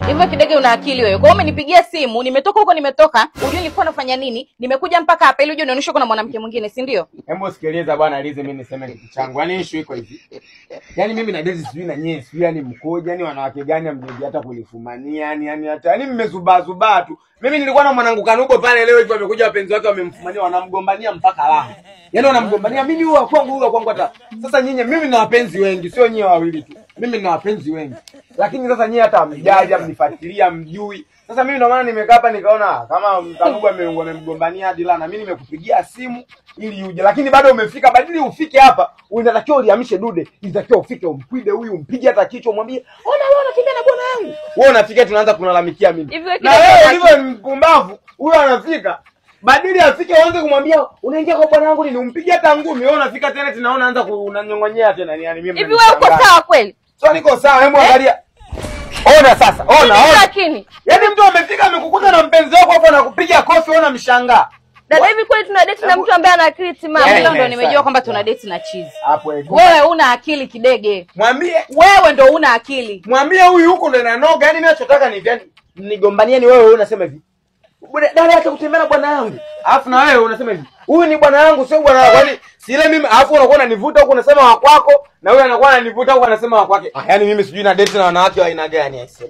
Hivyo Kidege una akili wewe. Kwa hiyo umenipigia simu, nimetoka huko unajua nilikuwa nafanya nini? Nimekuja mpaka hapa ili uje unionyeshe kuna mwanamke mwingine, si ndio? Hebu sikiliza bwana Lize, mimi niseme kitu changu. Yaani issue iko hivi. Yaani mimi na Daisy sijui na nyie, sijui yani mkoje, yani wanawake gani amjeje hata kunifumania, yani mmezubaa tu. Mimi nilikuwa na mwanangu Kanubo pale leo hivi wamekuja wapenzi wake wamemfumania, wanamgombania mpaka raha. Yaani wanamgombania mimi huyu wa kwangu hata. Sasa nyinyi mimi na wapenzi wengi, sio nyie wawili tu. Mimi na wapenzi wengi. Lakini sasa nyie hata mjaji mnifuatilia mjui. Sasa mimi ndo maana nimekaa hapa nikaona kama Kanubo amemgombania hadi lana, mimi nimekupigia simu ili uje. Lakini bado umefika, badili ufike hapa, unatakiwa uliamishe dude. Inatakiwa ufike umkwide huyu, umpige hata kichwa umwambie, "Ona kimbia na bwana yangu." Wewe unafika tunaanza kunalalamikia mimi. Na wewe hivyo mpumbavu, huyo anafika. Badili afike uanze kumwambia, "Unaingia kwa bwana wangu ni umpige hata ngumi." Wewe unafika tena tunaona anza kunanyongonyea tena yani mimi. Hivi wewe uko sawa kweli? Sio niko sawa, hebu angalia. Ona sasa, ona. Lakini yaani mtu amefika amekukuta na mpenzi wako hapo anakupiga kofi ona mshangaa. Dada hivi kweli tuna date na mtu ambaye ana akili timamu? Leo ndo nimejua kwamba tuna date na chizi. Hapo wewe una akili Kidege. Mwambie wewe ndo una akili. Mwambie huyu huko ndo ananoga. Yaani mimi nachotaka ni yani nigombanie ni wewe unasema hivi. Dada acha kutembea na bwana yangu. Alafu na wewe unasema hivi. Huyu ni bwana yangu sio bwana wangu. Yaani si ile mimi alafu unakuwa unanivuta huko unasema wa kwako na wewe anakuwa ananivuta huko anasema wa kwake. Yaani mimi sijui na date na wanawake wa aina gani aise.